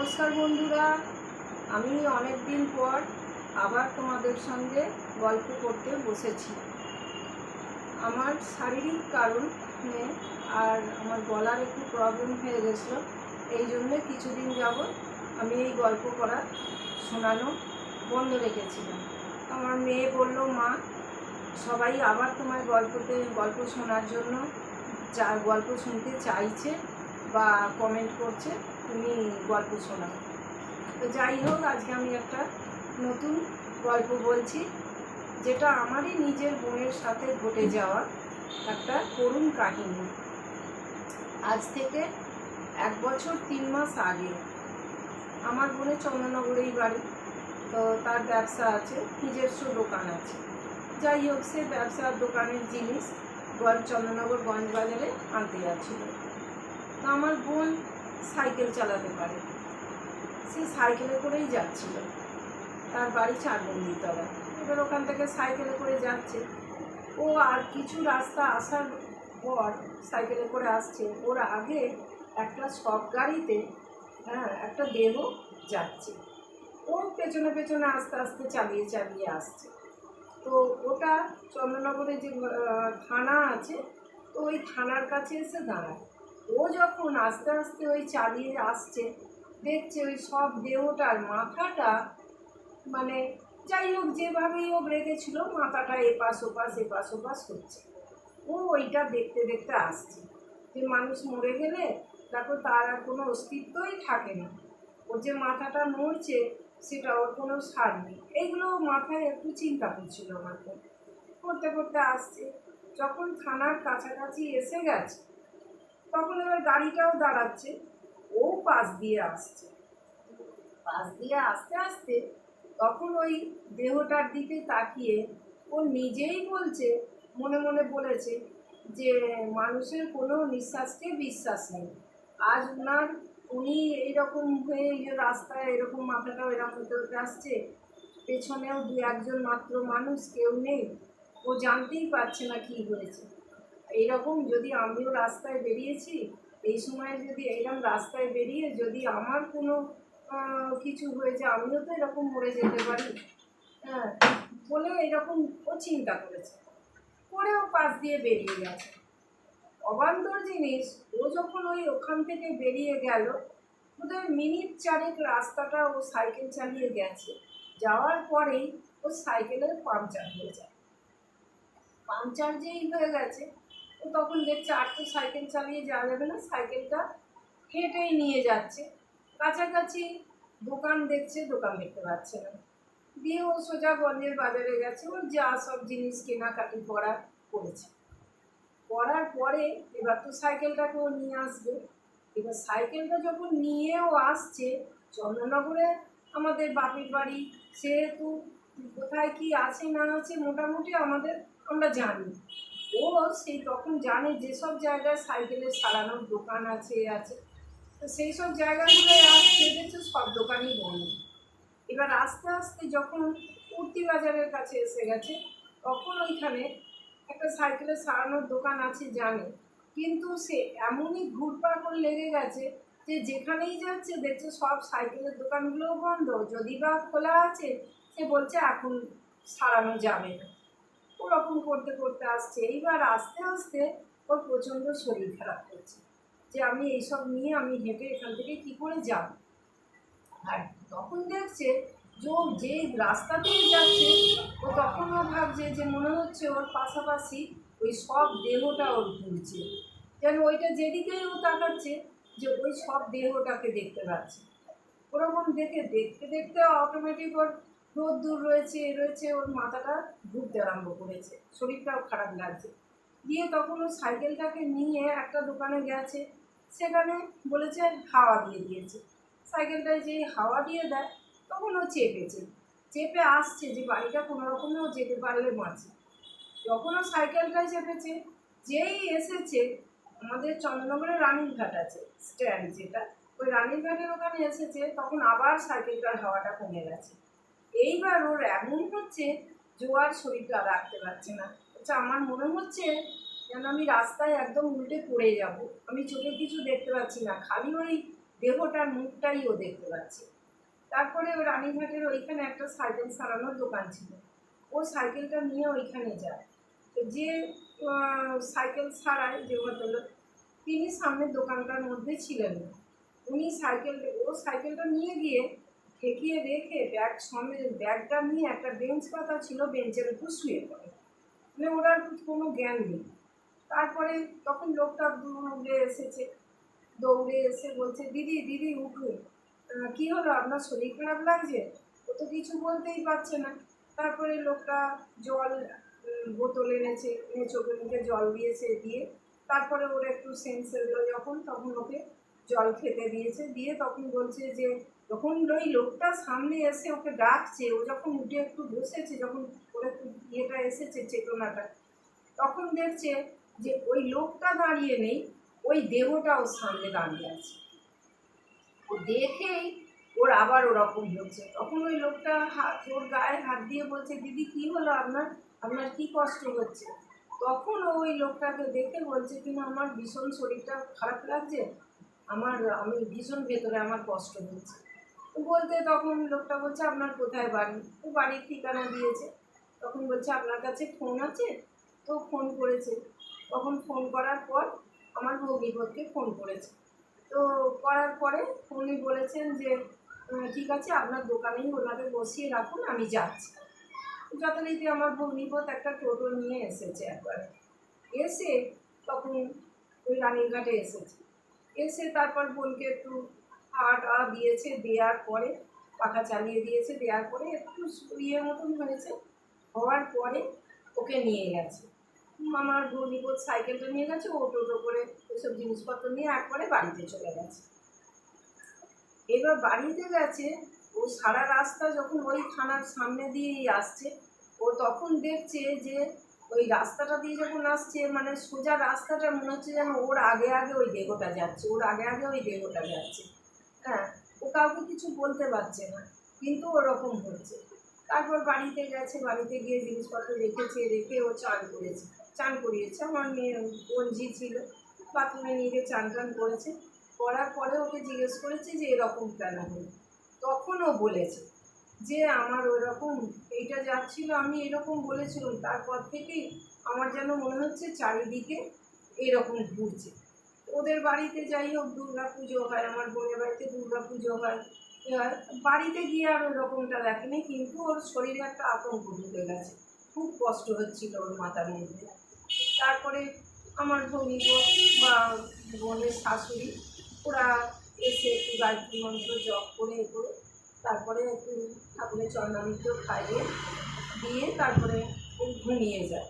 নমস্কার বন্ধুরা, আমি অনেক দিন পর আবার তোমাদের সঙ্গে গল্প করতে বসেছি। আমার শারীরিক কারণে আর আমার গলার একটু প্রবলেম হয়ে গেছিলো, এই জন্য কিছুদিন যাবৎ আমি এই গল্প করা শোনানো বন্ধ রেখেছিলাম। আমার মেয়ে বললো, মা সবাই আবার তোমার গল্প শোনার জন্য গল্প শুনতে চাইছে বা কমেন্ট করছে, তুমি গল্প শোনাও। তো যাই হোক, আজকে আমি একটা নতুন গল্প বলছি, যেটা আমারই নিজের বোনের সাথে ঘটে যাওয়া একটা করুণ কাহিনী। আজ থেকে 1 বছর 3 মাস আগে আমার বোনের চন্দননগরেই বাড়ি। তো তার ব্যবসা আছে, নিজস্ব দোকান আছে। যাই হোক, সে ব্যবসার দোকানের জিনিস চন্দননগর গঞ্জ বাজারে আনতে যাচ্ছিল। তো আমার বোন সাইকেল চালাতে পারে, সে সাইকেলে করেই যাচ্ছিল। তার বাড়ি 4 মন্দিরতলায়। এবার ওখান থেকে সাইকেলে করে যাচ্ছে। ও আর কিছু রাস্তা আসার পর সাইকেলে করে আসছে, ওর আগে একটা শক গাড়িতে একটা দেহ যাচ্ছে। ও পেছনে পেছনে আস্তে আস্তে চালিয়ে আসছে। তো ওটা চন্দননগরে যে থানা আছে, তো ওই থানার কাছে এসে দাঁড়ায়। ও যখন আস্তে আস্তে ওই চালিয়ে আসছে, দেখছে ওই সব দেহটার মাথাটা, মানে যাই হোক যেভাবেই ও রেখেছিল, মাথাটা এপাশ ওপাশ হচ্ছে। ও ওইটা দেখতে দেখতে আসছে যে মানুষ মরে গেলে তারপর তার আর কোনো অস্তিত্বই থাকে না। ওর যে মাথাটা নড়ছে সেটা ওর কোনো সার নেই। এইগুলো মাথায় একটু চিন্তা করছিল আমাকে করতে করতে আসছে। যখন থানার কাছাকাছি এসে গেছে, তখন এবার গাড়িটাও দাঁড়াচ্ছে। ও পাশ দিয়ে আসছে, পাশ দিয়ে আস্তে আস্তে তখন ওই দেহটার দিকে তাকিয়ে ও নিজেই বলছে, মনে মনে বলেছে যে মানুষের কোনো নিঃশ্বাসকে বিশ্বাস নেই। আজ উনি এইরকম হয়ে রাস্তায় এরকম মাথাটাও এরকম করতে আসছে, পেছনেও 2-1 জন মাত্র মানুষ, কেউ নেই। ও জানতেই পারছে না কি হয়েছে। এইরকম যদি আমিও রাস্তায় বেরিয়েছি, এই সময় যদি এইরকম রাস্তায় বেরিয়ে যদি আমার কোনো কিছু হয়েছে, আমিও তো এরকম মরে যেতে পারি, বলে এরকম ও চিন্তা করেছে। পরেও পাশ দিয়ে বেরিয়ে গেছে। অবান্তর জিনিস, ও যখন ওখান থেকে বেরিয়ে গেল, বোধহয় মিনিট 4 রাস্তাটা ও সাইকেল চালিয়ে গেছে। যাওয়ার পরেই ওর সাইকেলের পাংচার হয়ে যায়। পাংচার যেই হয়ে গেছে, ও তখন দেখছে আর তো সাইকেল চালিয়ে যাওয়া যাবে না, সাইকেলটা হেঁটেই নিয়ে যাচ্ছে। কাছাকাছি দোকান দেখছে, দোকান দেখতে পাচ্ছে না। দিয়ে ও সোজা গঞ্জের বাজারে গেছে, ওর যা সব জিনিস কেনাকাটি করেছে। করার পরে এবার তো সাইকেলটাকে ও নিয়ে আসবে। এবার সাইকেলটা যখন নিয়েও আসছে, চন্দননগরে আমাদের বাপের বাড়ি, সেহেতু কোথায় কি আছে না আছে মোটামুটি আমরা জানি। ও সেই তখন জানে যেসব জায়গায় সাইকেলের সারানোর দোকান আছে। তো সেই সব জায়গাগুলোয় আসছে, দেখছে সব দোকানই বন্ধ। এবার আস্তে আস্তে যখন কুর্তি বাজারের কাছে এসে গেছে, তখন ওইখানে একটা সাইকেলের সারানোর দোকান আছে জানে, কিন্তু সে এমনই ঘুরপাক করে লেগে গেছে যে যেখানেই যাচ্ছে দেখছে সব সাইকেলের দোকানগুলোও বন্ধ, যদি বা খোলা আছে সে বলছে এখন সারানো যাবে না। ওরকম করতে করতে আসছে। এইবার আস্তে আস্তে ওর প্রচণ্ড শরীর খারাপ করছে যে আমি এইসব নিয়ে আমি হেঁটে এখান থেকে কী করে যাব। আর তখন দেখছে যে রাস্তা দিয়ে যাচ্ছে, ও তখনও ভাবছে যে মনে হচ্ছে ওর পাশাপাশি ওই সব দেহটা ওর ঘুরছে, যেন ওইটা যেদিকেই ও তাকাচ্ছে যে ওই সব দেহটাকে দেখতে পাচ্ছে। ওরকম দেখতে দেখতে অটোমেটিক ওর দূর রয়েছে ওর মাথাটা ঘুরতে আরম্ভ করেছে, শরীরটাও খারাপ লাগছে। দিয়ে তখন ও সাইকেলটাকে নিয়ে একটা দোকানে গেছে, সেখানে বলেছে হাওয়া দিয়ে দিয়েছে। সাইকেলটায় যেই হাওয়া দিয়ে দেয়, তখন ও চেপে আসছে যে বাড়িটা কোনো রকমে ও যেতে পারলে বাঁচে। যখন ও সাইকেলটায় চেপেছে, যেই এসেছে আমাদের চন্দননগরে রানীরঘাট আছে স্ট্যান্ড, যেটা ওই রানীরঘাটের ওখানে এসেছে, তখন আবার সাইকেলটার হাওয়াটা কমে গেছে। এইবার ওর এমন হচ্ছে জোয়ার শরীরটা রাখতে পারছে না। আচ্ছা, আমার মনে হচ্ছে যেন আমি রাস্তায় একদম উল্টে পড়ে যাব, আমি চোখে কিছু দেখতে পাচ্ছি না, খালি ওই দেহটার মুখটাই ও দেখতে পাচ্ছে। তারপরে ও রানীঘাটের ওইখানে একটা সাইকেল সারানোর দোকান ছিল, ও সাইকেলটা নিয়ে ওইখানে যায়। তো যে সাইকেল সারায় যে ভদ্রলোক, তিনি সামনের দোকানটার মধ্যে ছিলেন না। উনি সাইকেলটা নিয়ে গিয়ে ঠেকিয়ে রেখে ব্যাগটা নিয়ে একটা বেঞ্চ পাতা ছিল, বেঞ্চের উপর শুয়ে পড়ে। মানে ওরা কোনো জ্ঞান নেই। তারপরে তখন লোকটা দৌড়ে এসে বলছে, দিদি দিদি উঠুন, কী হলো, আপনার শরীর খারাপ লাগছে? ও তো কিছু বলতেই পারছে না। তারপরে লোকটা জল বোতল এনেছে, এনে চোখে মুখে জল দিয়েছে, দিয়ে তারপরে ওর একটু সেন্স এলো যখন, তখন ওকে জল খেতে দিয়েছে। দিয়ে তখন বলছে যে যখন ওই লোকটা সামনে এসে ওকে ডাকছে, ও যখন উঠে একটু বসেছে, যখন ওর একটু এসেছে চেতনাটা, তখন দেখছে যে ওই লোকটা দাঁড়িয়ে নেই, ওই দেহটা ওর সামনে দাঁড়িয়ে আছে। ও দেখেই ওর আবার ওরকম হচ্ছে। তখন ওই লোকটা ওর গায়ে হাত দিয়ে বলছে, দিদি কী হলো আপনার, আপনার কী কষ্ট হচ্ছে? তখন ওই লোকটাকে দেখে বলছে কিনা, আমার ভীষণ শরীরটা খারাপ লাগছে, আমি ভীষণ ভেতরে আমার কষ্ট হচ্ছে। বলতে তখন লোকটা বলছে, আপনার কোথায় বাড়ি? ও বাড়ির ঠিকানা দিয়েছে। তখন বলছে, আপনার কাছে ফোন আছে? তো ফোন করেছে। তখন ফোন করার পর আমার ভগ্নিপতিকে ফোন করেছে। তো করার পরে উনি বলেছেন যে ঠিক আছে, আপনার দোকানেই ওনাকে বসিয়ে রাখুন, আমি যাচ্ছি। যথারীতি আমার ভগ্নিপত একটা টোটো নিয়ে এসেছে একবার। এসে তখন ওই রানীরঘাটে এসেছে। এসে তারপর বোনকে একটু খাওয়া দিয়েছে, দেওয়ার পরে পাখা চালিয়ে দিয়েছে, দেওয়ার পরে একটু ইয়ে মতন হয়েছে। হওয়ার পরে ওকে নিয়ে গেছে। আমার ভগ্নিপত সাইকেলটা নিয়ে গেছে, ও টোটো করে ওইসব জিনিসপত্র নিয়ে একবারে বাড়িতে চলে গেছে। এবার বাড়িতে গেছে, ও সারা রাস্তা যখন ওই থানার সামনে দিয়েই আসছে, ও তখন দেখছে যে ওই রাস্তাটা দিয়ে যখন আসছে, মানে সোজা রাস্তাটা মনে হচ্ছে যেন ওর আগে আগে ওই দেহটা যাচ্ছে, ওর আগে আগে ওই দেহটা যাচ্ছে। হ্যাঁ, ও কাউকে কিছু বলতে পারছে না, কিন্তু ওরকম হচ্ছে। তারপর বাড়িতে গেছে, বাড়িতে গিয়ে জিনিসপত্র রেখে ও চান করিয়েছে। আমার মেয়ে গঞ্জি ছিল, বাথরুমে নিয়ে গিয়ে চান করেছে। করার পরে ওকে জিজ্ঞেস করেছে যে এরকম কেন হলো? তখন ও বলেছে যে আমার ওইরকম এইটা যাচ্ছিল, আমি এরকম বলেছিলাম, তারপর থেকেই আমার যেন মনে হচ্ছে চারিদিকে এরকম ঘুরছে। ওদের বাড়িতে যাই হোক দুর্গা পুজো হয়, আমার বোনের বাড়িতে দুর্গা পুজো হয়। এবার বাড়িতে গিয়ে আর ওরকমটা দেখেনি, কিন্তু ওর শরীরে একটা আতঙ্ক ঢুকে গেছে, খুব কষ্ট হচ্ছিল ওর মাথার মধ্যে। তারপরে আমার ভগ্নিপতি বা বোনের শাশুড়ি ওরা এসে একটু গায়ত্রী মন্ত্র জপ করে তারপরে একটু ঠাকুরের চরণামৃত খাইয়ে দিয়ে তারপরে ঘুমিয়ে যায়,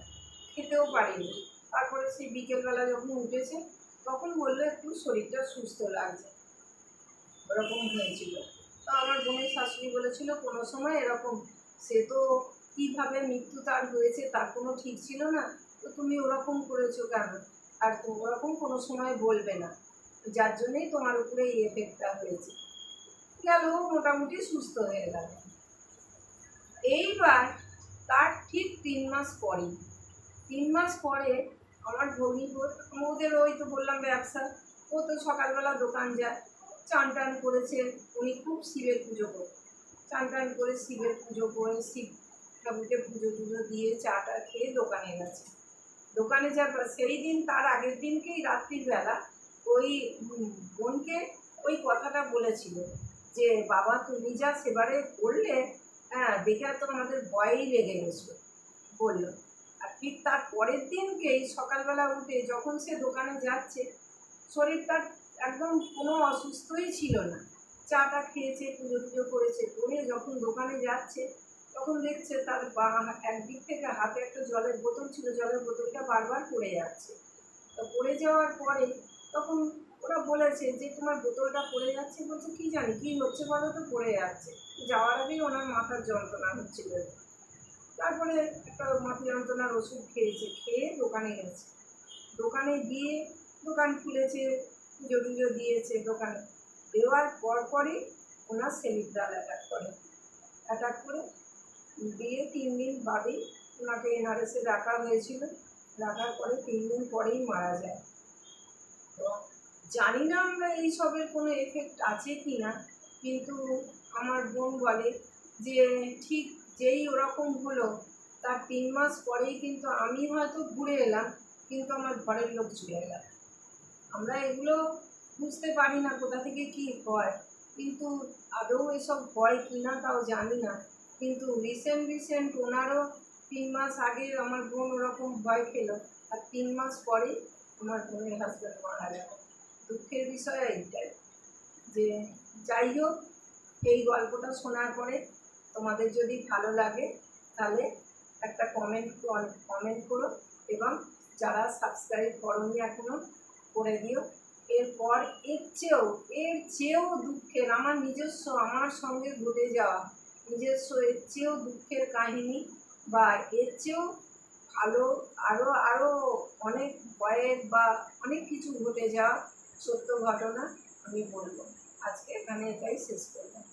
খেতেও পারিনি। তারপরে সেই বিকেলবেলা যখন উঠেছে, তখন বললো একটু শরীরটা সুস্থ লাগছে, ওরকম হয়েছিল। তো আমার বোনের শাশুড়ি বলেছিল, কোনো সময় এরকম, সে তো কীভাবে মৃত্যু তার হয়েছে তার কোনো ঠিক ছিল না, তো তুমি ওরকম করেছো কেন? আর তো ওরকম কোনো সময় বলবে না, যার জন্যেই তোমার উপরে এই এফেক্টটা হয়েছে। গেল, মোটামুটি সুস্থ হয়ে গেল। এইবার তার ঠিক 3 মাস পরে আমার ভগ্নিপতি, ওদের ওই তো বললাম ব্যবসা, ও তো সকালবেলা দোকান যায়, চান করেছে। উনি খুব শিবের পুজো করত, চান করে শিবের পুজো করে শিব ঠাকুরকে পুজো দিয়ে চাটা খেয়ে দোকানে গেছে। দোকানে যাবার সেই দিন, তার আগের দিনকেই রাত্রির বেলা ওই বোনকে ওই কথাটা বলেছিল যে বাবা তুমি যা সেবারে করলে, হ্যাঁ দেখে তো আমাদের ভয়ই লেগে গেছিলো বললো। আর ঠিক তার পরের দিনকেই সকালবেলা উঠে যখন সে দোকানে যাচ্ছে, শরীর তার একদম কোনো অসুস্থই ছিল না, চাটা খেয়েছে, পুজো করেছে, করে যখন দোকানে যাচ্ছে তখন দেখছে তার একদিক থেকে হাতে একটা জলের বোতল ছিল, জলের বোতলটা বারবার পড়ে যাচ্ছে। তো পড়ে যাওয়ার পরে তখন ওরা বলেছে যে তোমার বোতলটা পড়ে যাচ্ছে, বলছে কী জানি কী হচ্ছে বলো তো, পড়ে যাচ্ছে। যাওয়ার আগেই ওনার মাথার যন্ত্রণা হচ্ছিল। তারপরে একটা মাথা যন্ত্রণার ওষুধ খেয়ে দোকানে গেছে। দোকানে গিয়ে দোকান খুলেছে, পুজো দিয়েছে। দোকানে দেওয়ার পরই ওনার সেরিব্রাল অ্যাটাক করে দিয়ে 3 দিন বাদেই ওনাকে এনআরএসে রাখা হয়েছিল। রাখার পরে 3 দিন পরেই মারা যায়। তো জানি না আমরা এইসবের কোনো এফেক্ট আছে কি না, কিন্তু আমার বোন বলে যে ঠিক যেই ওরকম হলো তার 3 মাস পরেই কিন্তু আমি হয়তো ঘুরে এলাম, কিন্তু আমার ঘরের লোক চলে গেল। আমরা এগুলো বুঝতে পারি না কোথা থেকে কি হয়, কিন্তু আদৌ এসব হয় কি না তাও জানি না। কিন্তু রিসেন্ট ওনারও 3 মাস আগে আমার বোন ওরকম ভয় পেল, আর 3 মাস পরেই আমার বোনের হাজব্যান্ড মারা গেল। দুঃখের বিষয় এইটাই যে, যাই হোক, এই গল্পটা শোনার পরে তোমাদের যদি ভালো লাগে তাহলে একটা কমেন্ট করো, এবং যারা সাবস্ক্রাইব করোনি এখনো করে দিও। এরপর এর চেয়েও দুঃখের আমার সঙ্গে ঘটে যাওয়া এর চেয়েও দুঃখের কাহিনী, বা এর চেয়েও ভালো আরও অনেক ভয়ের বা অনেক কিছু ঘটে যাওয়া সত্য ঘটনা আমি বলবো। আজকে এখানে এটাই শেষ করলাম।